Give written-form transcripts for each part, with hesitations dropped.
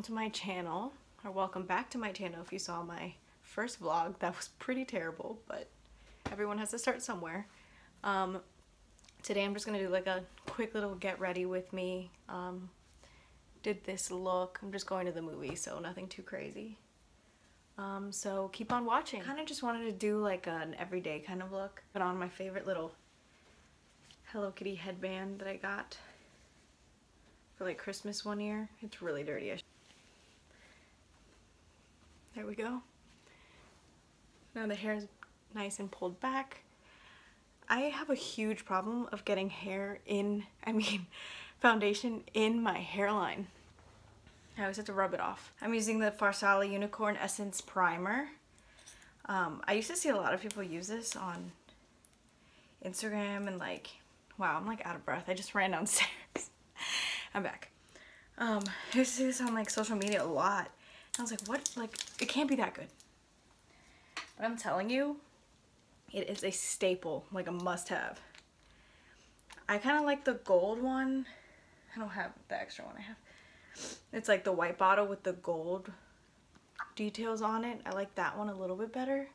welcome to my channel, or welcome back to my channel if you saw my first vlog. That was pretty terrible, but everyone has to start somewhere. Today I'm just gonna do like a quick little get ready with me. Did this look. I'm just going to the movie, so nothing too crazy. So keep on watching. Kind of just wanted to do like an everyday kind of look. Put on my favorite little Hello Kitty headband that I got for like Christmas one year. It's really dirty. There we go. Now the hair is nice and pulled back. I have a huge problem of getting foundation in my hairline. I always have to rub it off. I'm using the Farsali Unicorn Essence Primer. I used to see a lot of people use this on Instagram and like, wow, I'm like out of breath. I just ran downstairs. I'm back. I used to see this on like social media a lot. I was like, what? Like, it can't be that good. But I'm telling you, it is a staple, like a must-have. I kind of like the gold one. I don't have the extra one I have. It's like the white bottle with the gold details on it. I like that one a little bit better.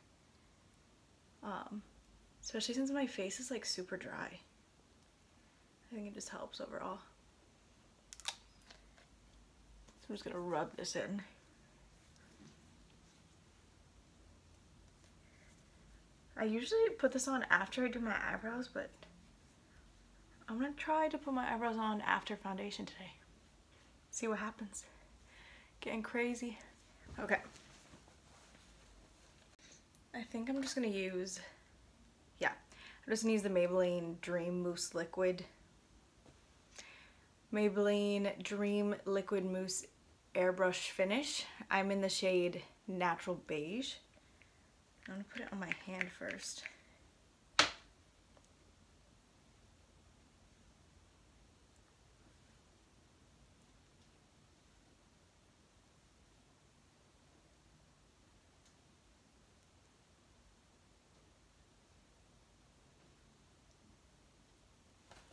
Especially since my face is like super dry. I think it just helps overall. So I'm just gonna rub this in. I usually put this on after I do my eyebrows, but I'm gonna try to put my eyebrows on after foundation today. See what happens. Getting crazy. Okay. I think I'm just gonna use, I'm just gonna use the Maybelline Dream Mousse Liquid. Maybelline Dream Liquid Mousse Airbrush Finish. I'm in the shade Natural Beige. I'm gonna put it on my hand first.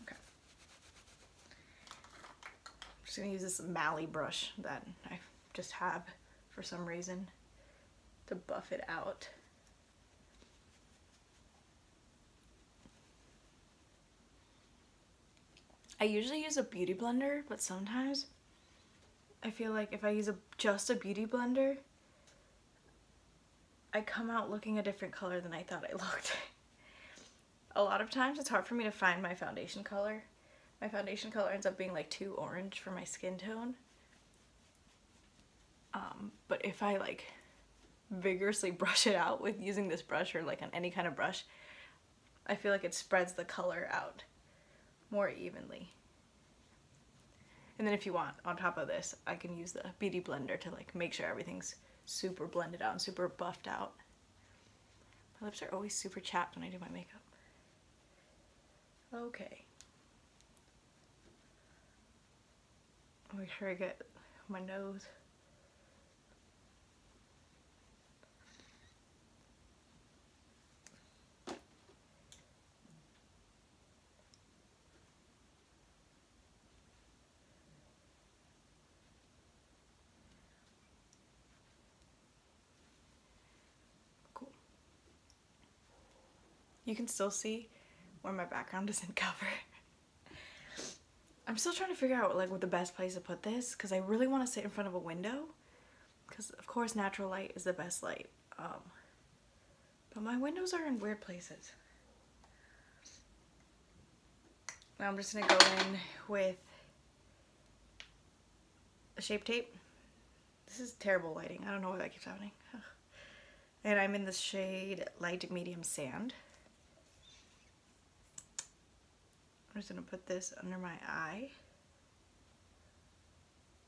Okay. I'm just gonna use this Mally brush that I just have for some reason to buff it out. I usually use a beauty blender, but sometimes I feel like if I use just a beauty blender, I come out looking a different color than I thought I looked. A lot of times it's hard for me to find my foundation color. My foundation color ends up being like too orange for my skin tone. But if I like vigorously brush it out with using this brush or like on any kind of brush, I feel like it spreads the color out more evenly. And then if you want, on top of this, I can use the beauty blender to like make sure everything's super blended out and super buffed out. My lips are always super chapped when I do my makeup. Okay. Make sure I get my nose. You can still see where my background isn't covered. I'm still trying to figure out like what the best place to put this, because I really want to sit in front of a window, because of course natural light is the best light. But my windows are in weird places. Now I'm just gonna go in with a Shape Tape. This is terrible lighting. I don't know why that keeps happening. And I'm in the shade Light Medium Sand. I'm just going to put this under my eye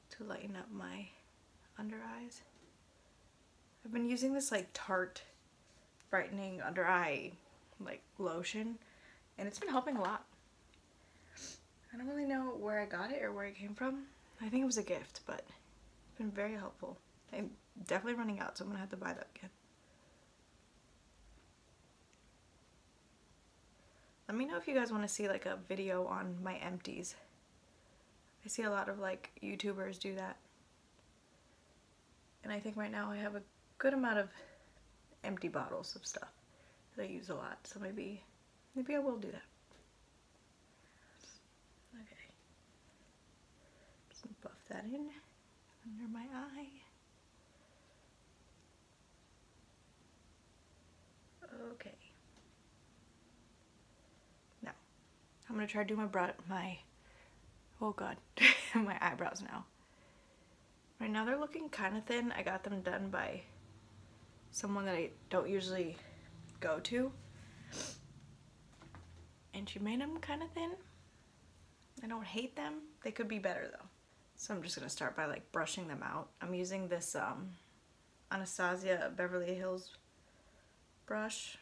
to lighten up my under eyes. I've been using this like Tarte brightening under eye like lotion, and it's been helping a lot. I don't really know where I got it or where it came from. I think it was a gift, but it's been very helpful. I'm definitely running out, so I'm going to have to buy that again. Let me know if you guys want to see like a video on my empties. I see a lot of like YouTubers do that. And I think right now I have a good amount of empty bottles of stuff that I use a lot. So maybe I will do that. Okay. Just buff that in under my eye. Okay. Now, I'm gonna try to do my oh god, my eyebrows now. Right now they're looking kind of thin. I got them done by someone that I don't usually go to. And she made them kind of thin. I don't hate them. They could be better though. So I'm just gonna start by like brushing them out. I'm using this Anastasia Beverly Hills brush.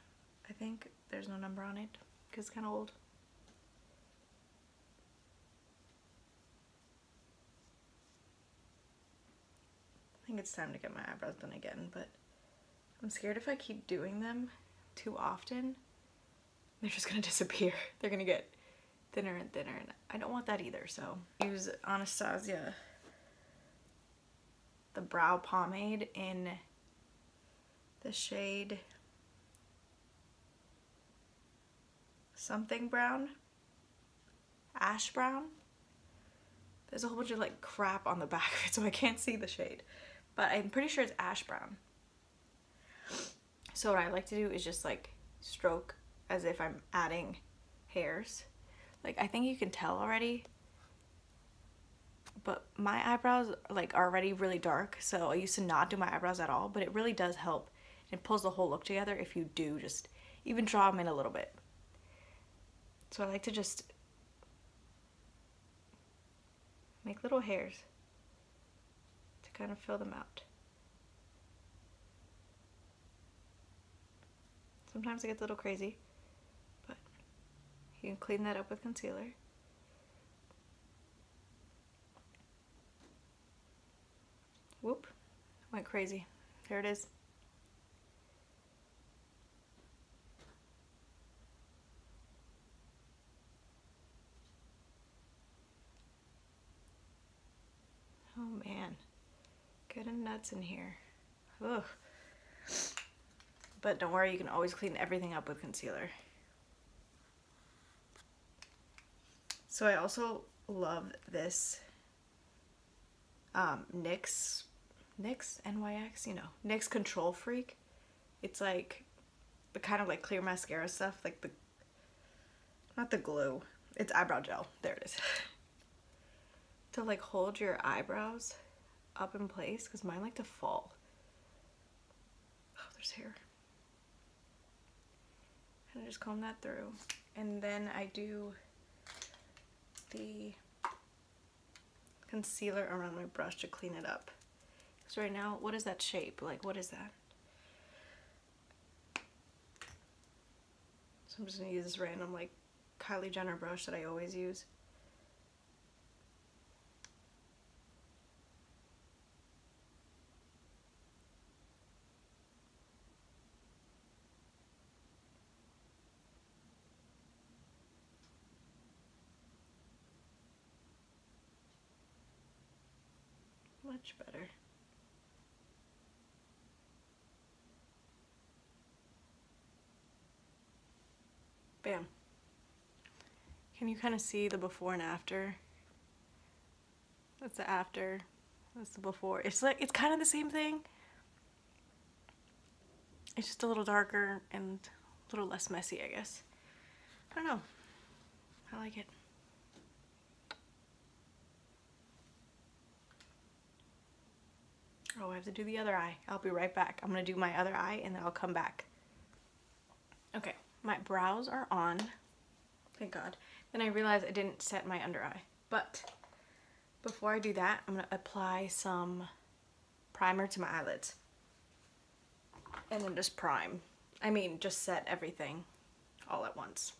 I think there's no number on it because it's kind of old. I think it's time to get my eyebrows done again, but I'm scared if I keep doing them too often, they're just gonna disappear. They're gonna get thinner and thinner, and I don't want that either. So use Anastasia, the brow pomade in the shade something brown, ash brown. There's a whole bunch of like crap on the back of it, so I can't see the shade, but I'm pretty sure it's ash brown. So what I like to do is just like stroke as if I'm adding hairs. Like, I think you can tell already, but my eyebrows like are already really dark, so I used to not do my eyebrows at all, but it really does help. It pulls the whole look together if you do just even draw them in a little bit. So I like to just make little hairs to kind of fill them out. Sometimes it gets a little crazy, but you can clean that up with concealer. Whoop, went crazy. There it is. Oh man, getting nuts in here. Ugh. But don't worry, you can always clean everything up with concealer. So I also love this NYX, NYX, you know, NYX Control Freak. It's like the kind of like clear mascara stuff, like the, not the glue, it's eyebrow gel. There it is. To like hold your eyebrows up in place, because mine like to fall. Oh, there's hair. And I just comb that through, and then I do the concealer around my brush to clean it up. So right now, what is that shape? Like, what is that? So I'm just gonna use this random like Kylie Jenner brush that I always use. Much better. Bam. Can you kind of see the before and after? That's the after. That's the before. It's like, it's kind of the same thing. It's just a little darker and a little less messy, I guess. I don't know. I like it. Oh, I have to do the other eye. I'll be right back. I'm gonna do my other eye and then I'll come back. Okay, my brows are on. Thank God. Then I realized I didn't set my under eye. But before I do that, I'm gonna apply some primer to my eyelids. And then just prime. I mean, just set everything all at once.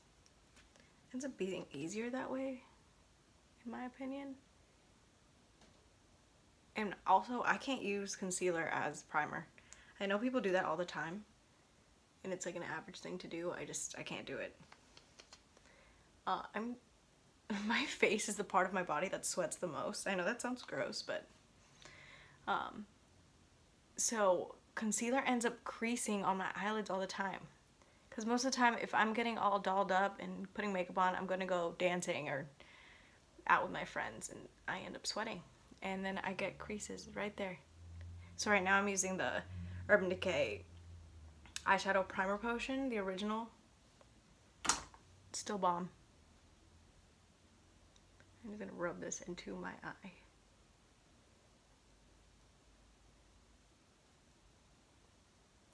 Ends up being easier that way, in my opinion. And also, I can't use concealer as primer. I know people do that all the time, and it's like an average thing to do. I can't do it. My face is the part of my body that sweats the most. I know that sounds gross, but So concealer ends up creasing on my eyelids all the time. Because most of the time, if I'm getting all dolled up and putting makeup on, I'm going to go dancing or out with my friends, and I end up sweating. And then I get creases right there. So right now I'm using the Urban Decay eyeshadow primer potion, the original. It's still bomb. I'm just going to rub this into my eye.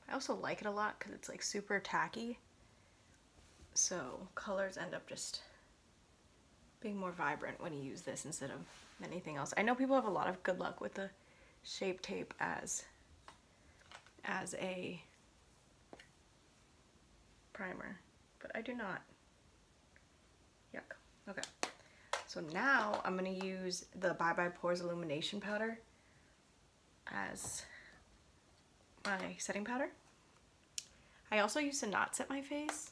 I also like it a lot because it's like super tacky. So colors end up just being more vibrant when you use this instead of anything else. I know people have a lot of good luck with the Shape Tape as a primer, but I do not. Yuck. Okay. So now I'm going to use the Bye Bye Pores Illumination Powder as my setting powder. I also used to not set my face,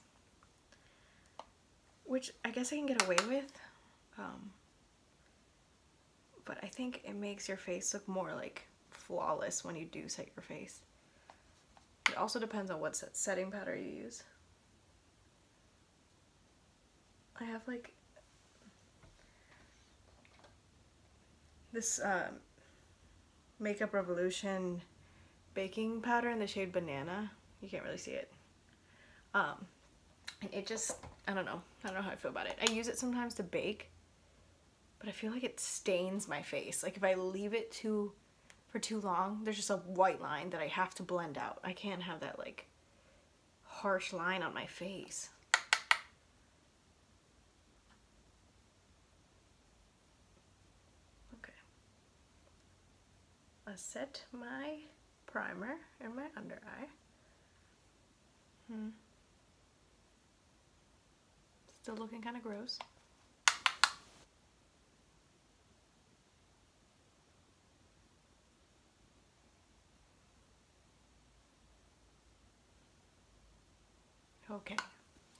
which I guess I can get away with, but I think it makes your face look more like flawless when you do set your face. It also depends on what setting powder you use. I have like this Makeup Revolution baking powder in the shade Banana. You can't really see it. And it just, I don't know how I feel about it. I use it sometimes to bake, but I feel like it stains my face. Like if I leave it for too long, there's just a white line that I have to blend out. I can't have that like harsh line on my face. Okay. I set my primer in my under eye. Still looking kind of gross. Okay,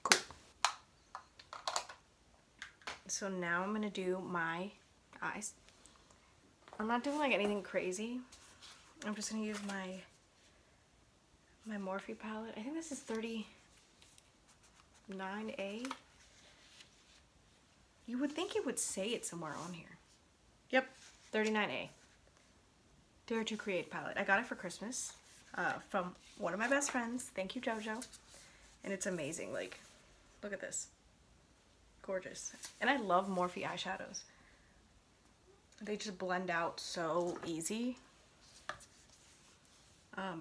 cool. So now I'm gonna do my eyes. I'm not doing like anything crazy. I'm just gonna use my Morphe palette. I think this is 39A. You would think it would say it somewhere on here. Yep, 39A. Dare to Create palette. I got it for Christmas from one of my best friends. Thank you, JoJo. And it's amazing. Like, look at this. Gorgeous. And I love Morphe eyeshadows. They just blend out so easy.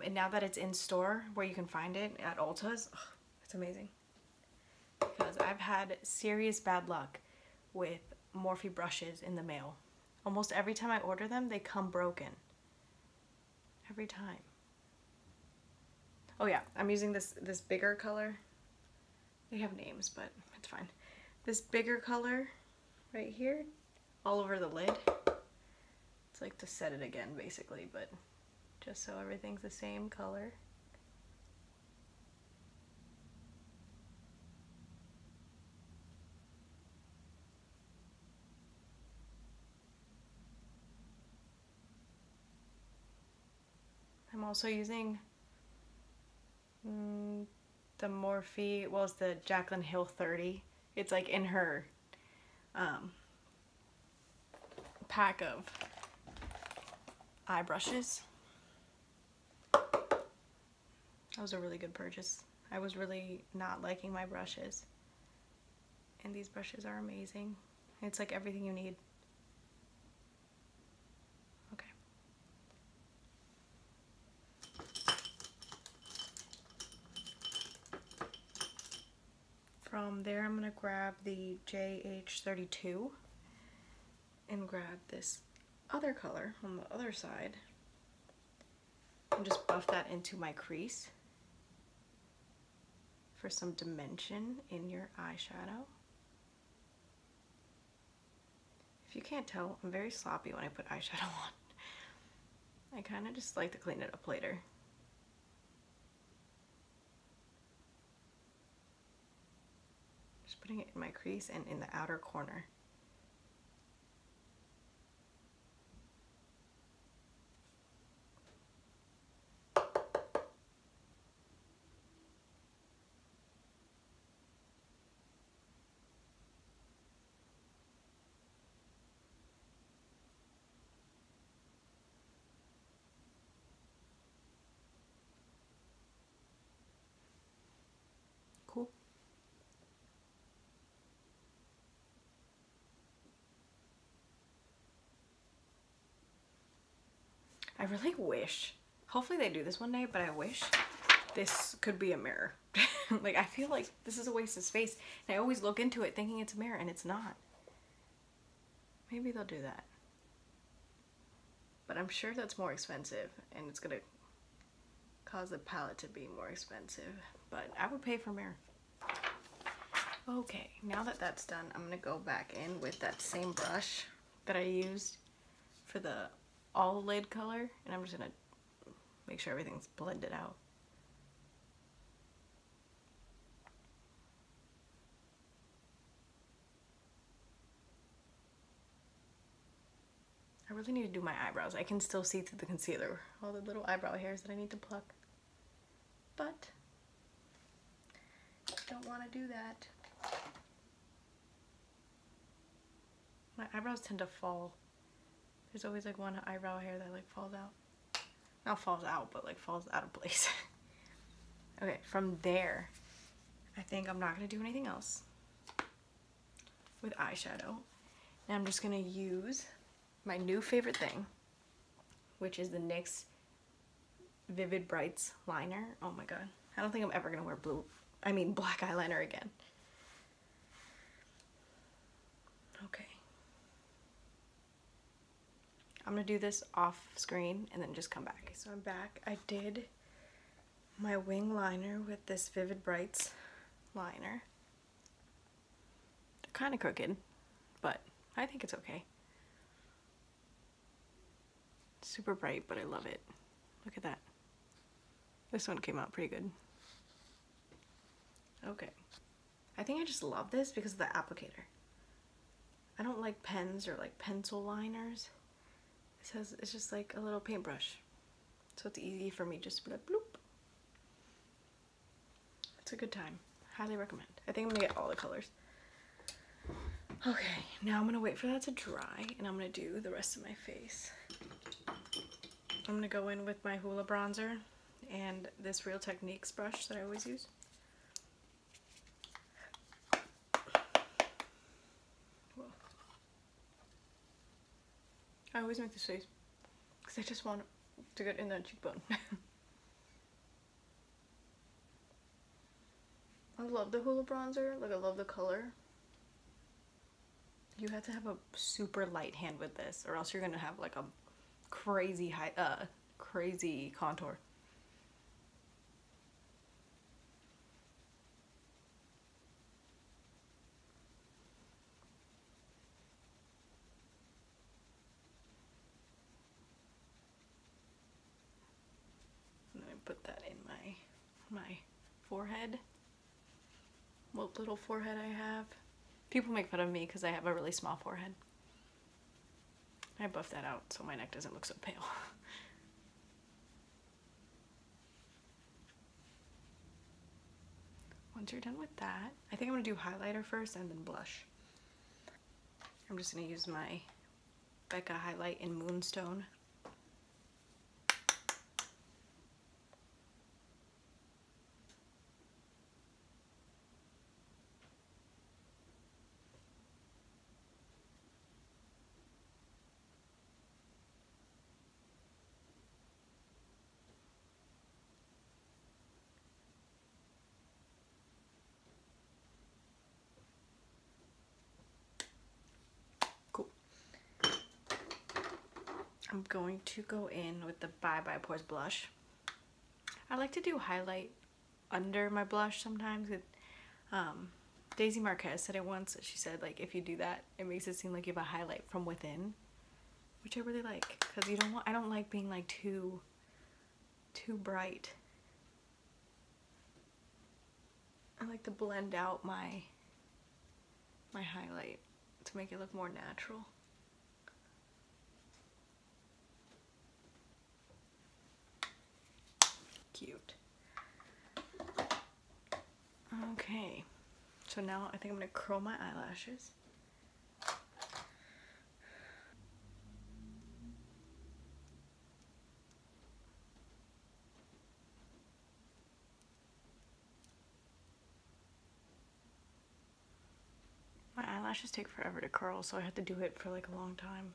And now that it's in store where you can find it at Ulta's, it's amazing. Because I've had serious bad luck with Morphe brushes in the mail. Almost every time I order them, they come broken. Every time. Oh yeah, I'm using this bigger color. They have names, but it's fine. This bigger color right here, all over the lid. It's like to set it again, basically, but just so everything's the same color. I'm also using the Morphe, well, it's the Jaclyn Hill 30. It's like in her pack of eye brushes. That was a really good purchase. I was really not liking my brushes, and these brushes are amazing. It's like everything you need. Okay. From there, I'm gonna grab the JH32 and grab this other color on the other side and just buff that into my crease for some dimension in your eyeshadow. If you can't tell, I'm very sloppy when I put eyeshadow on. I kind of just like to clean it up later. Just putting it in my crease and in the outer corner. I really wish, hopefully they do this one day, but I wish this could be a mirror. Like, I feel like this is a waste of space. And I always look into it thinking it's a mirror, and it's not. Maybe they'll do that. But I'm sure that's more expensive, and it's gonna cause the palette to be more expensive. But I would pay for a mirror. Okay, now that that's done, I'm gonna go back in with that same brush that I used for the all lid color, and I'm just gonna make sure everything's blended out. I really need to do my eyebrows. I can still see through the concealer, all the little eyebrow hairs that I need to pluck. But I don't want to do that. My eyebrows tend to fall. There's always like one eyebrow hair that like falls out. Not falls out, but like falls out of place. Okay, from there, I think I'm not going to do anything else with eyeshadow. And I'm just going to use my new favorite thing, which is the NYX Vivid Brights liner. Oh my god. I don't think I'm ever going to wear black eyeliner again. Okay. I'm going to do this off screen and then just come back. So I'm back. I did my wing liner with this Vivid Brights liner. They're kind of crooked, but I think it's okay. Super bright, but I love it. Look at that. This one came out pretty good. Okay. I think I just love this because of the applicator. I don't like pens or like pencil liners. It's just like a little paintbrush. So it's easy for me just to be like bloop. It's a good time. Highly recommend. I think I'm gonna get all the colors. Okay, now I'm gonna wait for that to dry and I'm gonna do the rest of my face. I'm gonna go in with my Hoola bronzer and this Real Techniques brush that I always use. Whoa. I always make this face because I just want to get in that cheekbone. I love the Hoola bronzer. Like, I love the color. You have to have a super light hand with this, or else you're gonna have like a crazy crazy contour. And then I put that in my forehead. What little forehead I have. People make fun of me because I have a really small forehead. I buffed that out so my neck doesn't look so pale. Once you're done with that, I think I'm going to do highlighter first and then blush. I'm just going to use my Becca highlight in Moonstone. I'm going to go in with the Bye Bye Pores blush. I like to do highlight under my blush sometimes. Daisy Marquez said it once. She said, like, if you do that, it makes it seem like you have a highlight from within, which I really like, because I don't like being like too bright. I like to blend out my highlight to make it look more natural. Cute. Okay, so now I think I'm gonna curl my eyelashes. My eyelashes take forever to curl, so I have to do it for like a long time.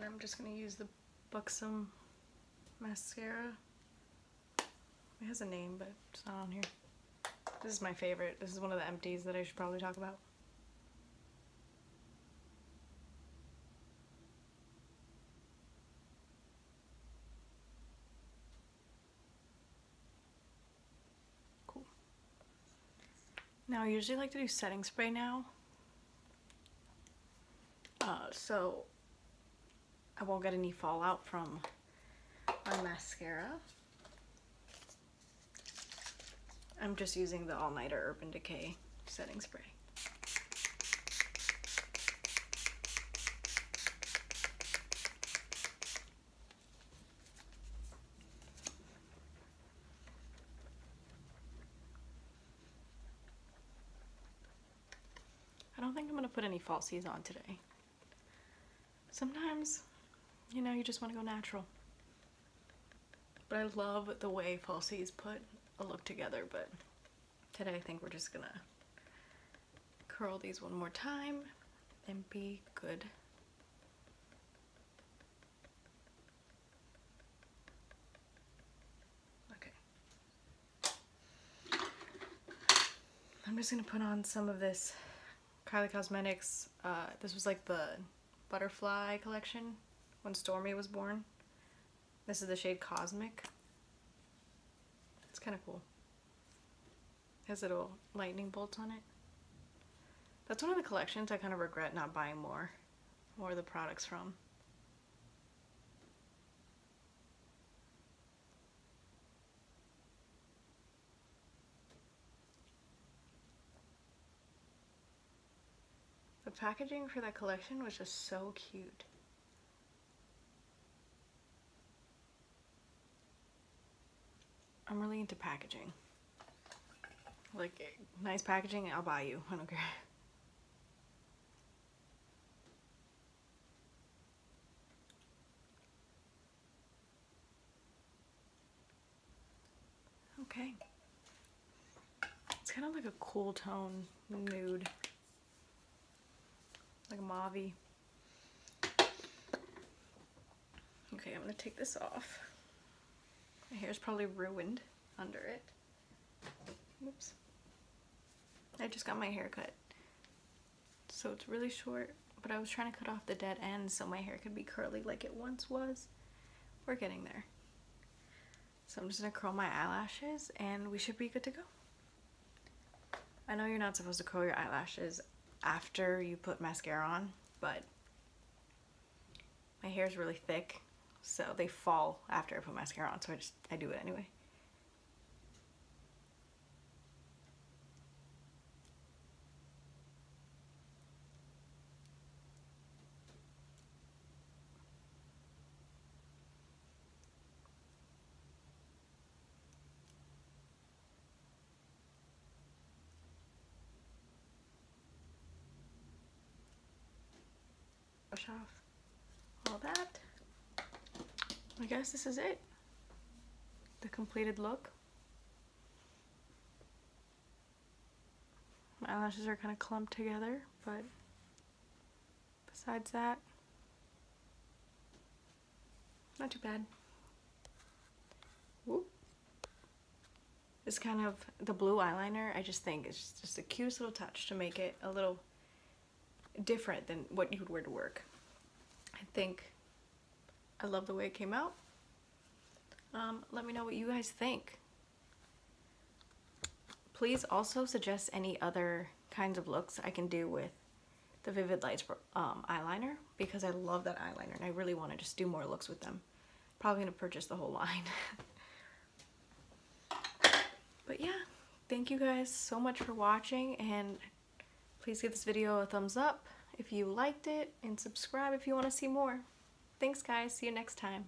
And I'm just gonna use the Buxom mascara. It has a name, but it's not on here. This is my favorite. This is one of the empties that I should probably talk about. Cool. Now I usually like to do setting spray now. So I won't get any fallout from my mascara. I'm just using the All Nighter Urban Decay setting spray. I don't think I'm going to put any falsies on today. Sometimes, you know, you just want to go natural. But I love the way falsies put a look together, but today I think we're just gonna curl these one more time and be good. Okay. I'm just gonna put on some of this Kylie Cosmetics. This was like the butterfly collection when Stormy was born. This is the shade Cosmic. It's kind of cool. It has little lightning bolts on it. That's one of the collections I kind of regret not buying more of the products from. The packaging for that collection was just so cute. I'm really into packaging. Like, nice packaging, I'll buy you. I don't care. Okay. It's kind of like a cool tone nude. Like a mauve-y. Okay, I'm gonna take this off. My hair's probably ruined under it. Oops. I just got my hair cut. So it's really short, but I was trying to cut off the dead ends so my hair could be curly like it once was. We're getting there. So I'm just gonna curl my eyelashes and we should be good to go. I know you're not supposed to curl your eyelashes after you put mascara on, but my hair is really thick, so they fall after I put mascara on, so I do it anyway. Brush off all that. I guess this is it. The completed look. My eyelashes are kind of clumped together, but besides that, not too bad. Whoop. This kind of, the blue eyeliner, I just think it's just a cute little touch to make it a little different than what you would wear to work. I think I love the way it came out. Let me know what you guys think. Please also suggest any other kinds of looks I can do with the Vivid Lights eyeliner, because I love that eyeliner and I really want to just do more looks with them. Probably gonna purchase the whole line. But yeah, thank you guys so much for watching, and please give this video a thumbs up if you liked it, and subscribe if you want to see more. Thanks guys, see you next time.